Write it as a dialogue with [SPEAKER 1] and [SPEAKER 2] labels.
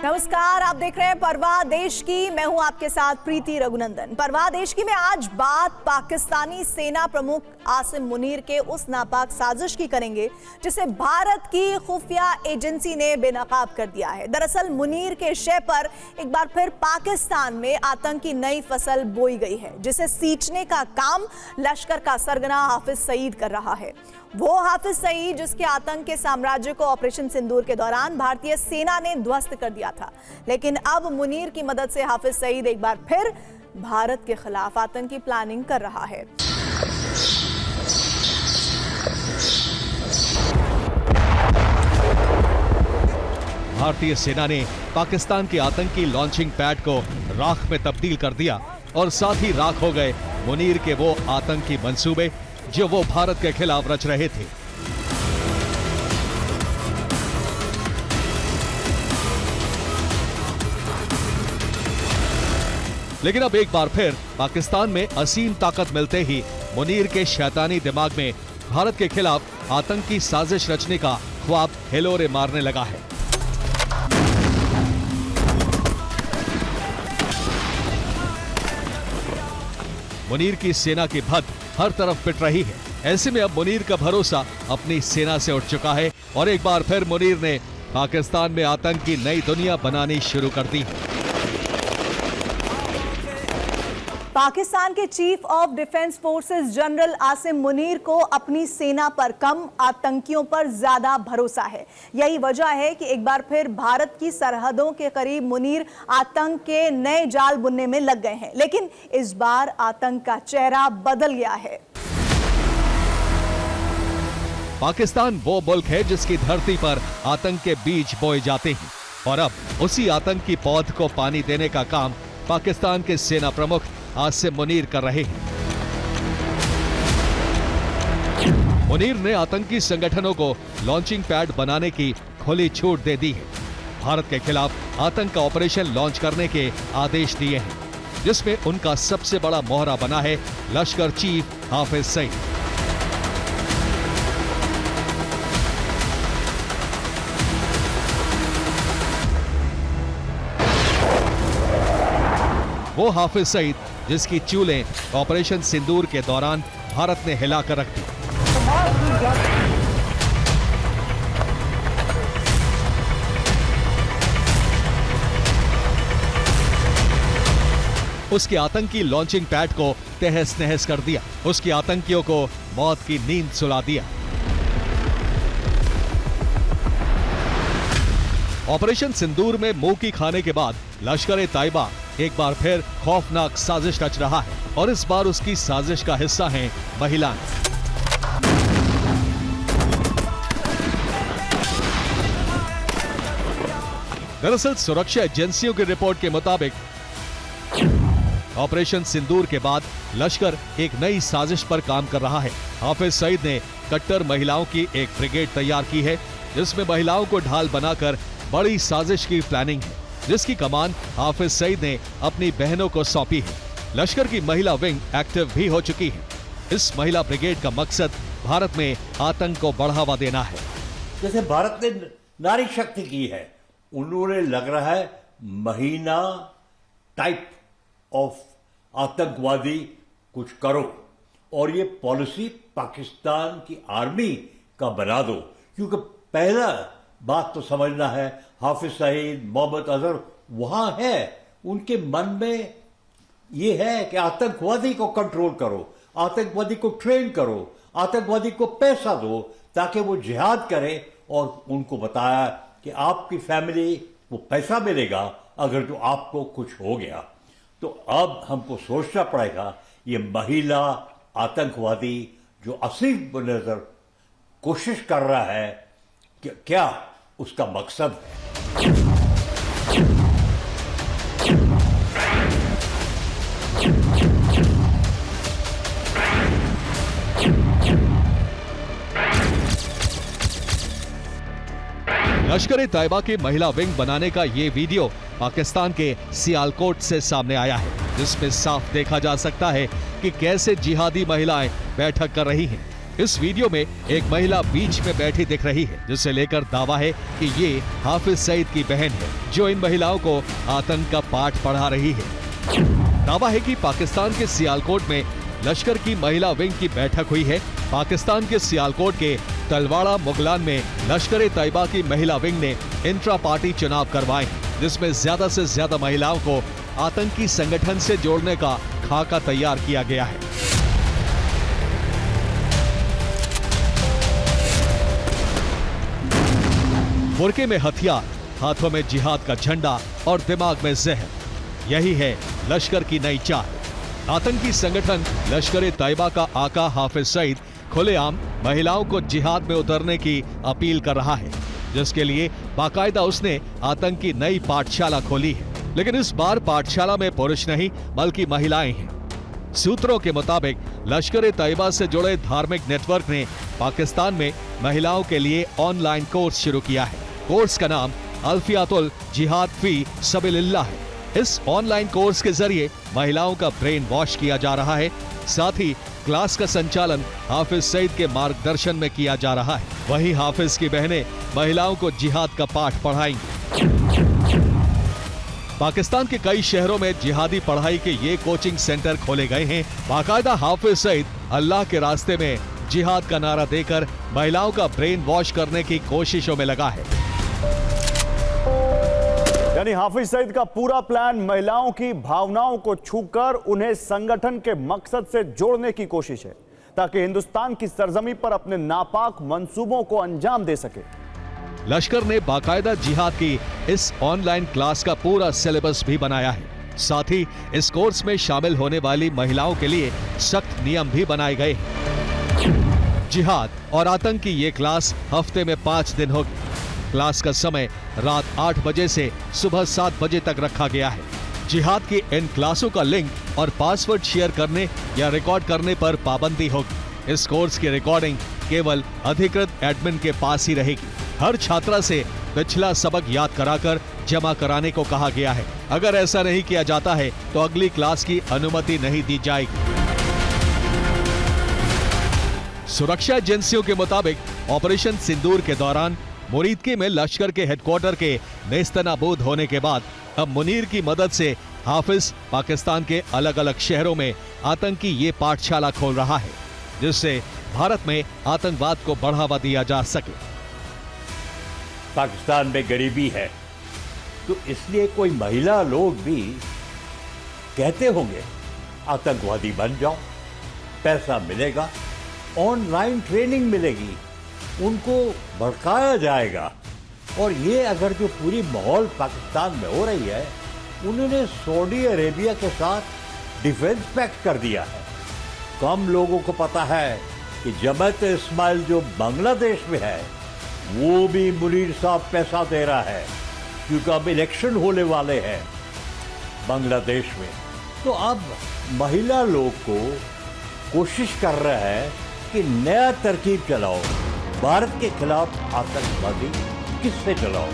[SPEAKER 1] नमस्कार, आप देख रहे हैं परवाह देश की। मैं हूं आपके साथ प्रीति रघुनंदन। परवाह देश की में आज बात पाकिस्तानी सेना प्रमुख आसिम मुनीर के उस नापाक साजिश की करेंगे जिसे भारत की खुफिया एजेंसी ने बेनकाब कर दिया है। दरअसल मुनीर के शय पर एक बार फिर पाकिस्तान में आतंक की नई फसल बोई गई है, जिसे सींचने का काम लश्कर का सरगना हाफिज सईद कर रहा है। वो हाफिज सईद जिसके आतंक के साम्राज्य को ऑपरेशन सिंदूर के दौरान भारतीय सेना ने ध्वस्त कर दिया था, लेकिन अब मुनीर की मदद से हाफिज सईद एक बार फिर भारत के खिलाफ आतंक की प्लानिंग कर रहा है।
[SPEAKER 2] भारतीय सेना ने पाकिस्तान के आतंकी लॉन्चिंग पैड को राख में तब्दील कर दिया और साथ ही राख हो गए मुनीर के वो आतंकी मंसूबे जो वो भारत के खिलाफ रच रहे थे। लेकिन अब एक बार फिर पाकिस्तान में असीम ताकत मिलते ही मुनीर के शैतानी दिमाग में भारत के खिलाफ आतंकी साजिश रचने का ख्वाब हिलोरे मारने लगा है। मुनीर की सेना की भद्द हर तरफ पिट रही है। ऐसे में अब मुनीर का भरोसा अपनी सेना से उठ चुका है और एक बार फिर मुनीर ने पाकिस्तान में आतंक की नई दुनिया बनानी शुरू कर दी है।
[SPEAKER 1] पाकिस्तान के chief of defence forces general Asim Munir को अपनी सेना पर कम, आतंकियों पर ज्यादा भरोसा है। यही वजह है कि एक बार फिर भारत की सरहदों के करीब मुनीर आतंक के नए जाल बुनने में लग गए हैं। लेकिन इस बार आतंक का चेहरा बदल गया है।
[SPEAKER 2] पाकिस्तान वो मुल्क है जिसकी धरती पर आतंक के बीज बोए जाते हैं और अब उसी आतंक की पौध को पानी देने का काम पाकिस्तान के सेना प्रमुख आसिम मुनीर कर रहे हैं। मुनीर ने आतंकी संगठनों को लॉन्चिंग पैड बनाने की खुली छूट दे दी है। भारत के खिलाफ आतंक का ऑपरेशन लॉन्च करने के आदेश दिए हैं, जिसमें उनका सबसे बड़ा मोहरा बना है लश्कर चीफ हाफिज सईद। वो हाफिज सईद जिसकी चूलें ऑपरेशन सिंदूर के दौरान भारत ने हिलाकर रख दी। उसके आतंकी लॉन्चिंग पैड को तहस नहस कर दिया, उसके आतंकियों को मौत की नींद सुला दिया। ऑपरेशन सिंदूर में मुंह की खाने के बाद लश्कर-ए-तैयबा एक बार फिर खौफनाक साजिश रच रहा है और इस बार उसकी साजिश का हिस्सा हैं महिलाएं। दरअसल सुरक्षा एजेंसियों की रिपोर्ट के मुताबिक ऑपरेशन सिंदूर के बाद लश्कर एक नई साजिश पर काम कर रहा है। हाफिज सईद ने कट्टर महिलाओं की एक ब्रिगेड तैयार की है, जिसमें महिलाओं को ढाल बनाकर बड़ी साजिश की प्लानिंग है, जिसकी कमान हाफिज सईद ने अपनी बहनों को सौंपी है। लश्कर की महिला विंग एक्टिव भी हो चुकी है। इस महिला ब्रिगेड का मकसद भारत में आतंक को बढ़ावा देना है।
[SPEAKER 3] जैसे भारत ने नारी शक्ति की है, उन्होंने लग रहा है महीना टाइप ऑफ आतंकवादी कुछ करो और ये पॉलिसी पाकिस्तान की आर्मी का बना दो। क्योंकि पहला बात तो समझना है, हाफिज सईद, मोहम्मद अजहर वहां है, उनके मन में ये है कि आतंकवादी को कंट्रोल करो, आतंकवादी को ट्रेन करो, आतंकवादी को पैसा दो ताकि वो जिहाद करे और उनको बताया कि आपकी फैमिली को पैसा मिलेगा अगर जो आपको कुछ हो गया। तो अब हमको सोचना पड़ेगा ये महिला आतंकवादी जो असली नजर कोशिश कर रहा है कि क्या उसका मकसद है।
[SPEAKER 2] लश्कर-ए-तैयबा के महिला विंग बनाने का ये वीडियो पाकिस्तान के सियालकोट से सामने आया है, जिसमें साफ देखा जा सकता है कि कैसे जिहादी महिलाएं बैठक कर रही हैं। इस वीडियो में एक महिला बीच में बैठी दिख रही है, जिसे लेकर दावा है कि ये हाफिज सईद की बहन है, जो इन महिलाओं को आतंक का पाठ पढ़ा रही है। दावा है कि पाकिस्तान के सियालकोट में लश्कर की महिला विंग की बैठक हुई है। पाकिस्तान के सियालकोट के तलवाड़ा मुगलान में लश्कर ए तैयबा की महिला विंग ने इंट्रा पार्टी चुनाव करवाए, जिसमें ज्यादा से ज्यादा महिलाओं को आतंकी संगठन से जोड़ने का खाका तैयार किया गया है। बुरके में हथियार, हाथों में जिहाद का झंडा और दिमाग में जहर, यही है लश्कर की नई चाल। आतंकी संगठन लश्कर ए तैयबा का आका हाफिज सईद खुलेआम महिलाओं को जिहाद में उतरने की अपील कर रहा है, जिसके लिए बाकायदा उसने आतंकी नई पाठशाला खोली है। लेकिन इस बार पाठशाला में पुरुष नहीं बल्कि महिलाएं हैं। सूत्रों के मुताबिक लश्कर ए तैयबा से जुड़े धार्मिक नेटवर्क ने पाकिस्तान में महिलाओं के लिए ऑनलाइन कोर्स शुरू किया है। कोर्स का नाम अल्फियातुल जिहाद फी सबीलिल्लाह है। इस ऑनलाइन कोर्स के जरिए महिलाओं का ब्रेन वॉश किया जा रहा है। साथ ही क्लास का संचालन हाफिज सईद के मार्गदर्शन में किया जा रहा है। वहीं हाफिज की बहनें महिलाओं को जिहाद का पाठ पढ़ाएंगी। पाकिस्तान के कई शहरों में जिहादी पढ़ाई के ये कोचिंग सेंटर खोले गए हैं। बाकायदा हाफिज सईद अल्लाह के रास्ते में जिहाद का नारा देकर महिलाओं का ब्रेन वॉश करने की कोशिशों में लगा है।
[SPEAKER 4] यानी हाफिज सईद का पूरा प्लान महिलाओं की भावनाओं को छूकर उन्हें संगठन के मकसद से जोड़ने की कोशिश है, ताकि हिंदुस्तान की सरजमी पर अपने नापाक मंसूबों को अंजाम दे सके।
[SPEAKER 2] लश्कर ने बाकायदा जिहाद की इस ऑनलाइन क्लास का पूरा सिलेबस भी बनाया है। साथ ही इस कोर्स में शामिल होने वाली महिलाओं के लिए सख्त नियम भी बनाए गए हैं। जिहाद और आतंक की ये क्लास हफ्ते में 5 दिन होगी। क्लास का समय रात 8 बजे से सुबह 7 बजे तक रखा गया है। जिहाद की इन क्लासों का लिंक और पासवर्ड शेयर करने या रिकॉर्ड करने पर पाबंदी होगी। इस कोर्स की रिकॉर्डिंग केवल अधिकृत एडमिन के पास ही रहेगी। हर छात्रा से पिछला सबक याद कराकर जमा कराने को कहा गया है। अगर ऐसा नहीं किया जाता है तो अगली क्लास की अनुमति नहीं दी जाएगी। सुरक्षा एजेंसियों के मुताबिक ऑपरेशन सिंदूर के दौरान मुरीदके में लश्कर के हेडक्वार्टर के नेस्तनाबूद होने के बाद अब मुनीर की मदद से हाफिज पाकिस्तान के अलग अलग शहरों में आतंकी ये पाठशाला खोल रहा है, जिससे भारत में आतंकवाद को बढ़ावा दिया जा सके।
[SPEAKER 3] पाकिस्तान में गरीबी है, तो इसलिए कोई महिला लोग भी कहते होंगे आतंकवादी बन जाओ, पैसा मिलेगा, ऑनलाइन ट्रेनिंग मिलेगी, उनको भड़काया जाएगा। और ये अगर जो पूरी माहौल पाकिस्तान में हो रही है, उन्होंने सऊदी अरेबिया के साथ डिफेंस पैक्ट कर दिया है। कम लोगों को पता है कि जमात इस्माइल जो बांग्लादेश में है, वो भी मुनीर साहब पैसा दे रहा है, क्योंकि अब इलेक्शन होने वाले हैं बांग्लादेश में। तो अब महिला लोग को कोशिश कर रहा है कि नया तरकीब चलाओ, भारत के खिलाफ आतंकवादी किससे चलाओ।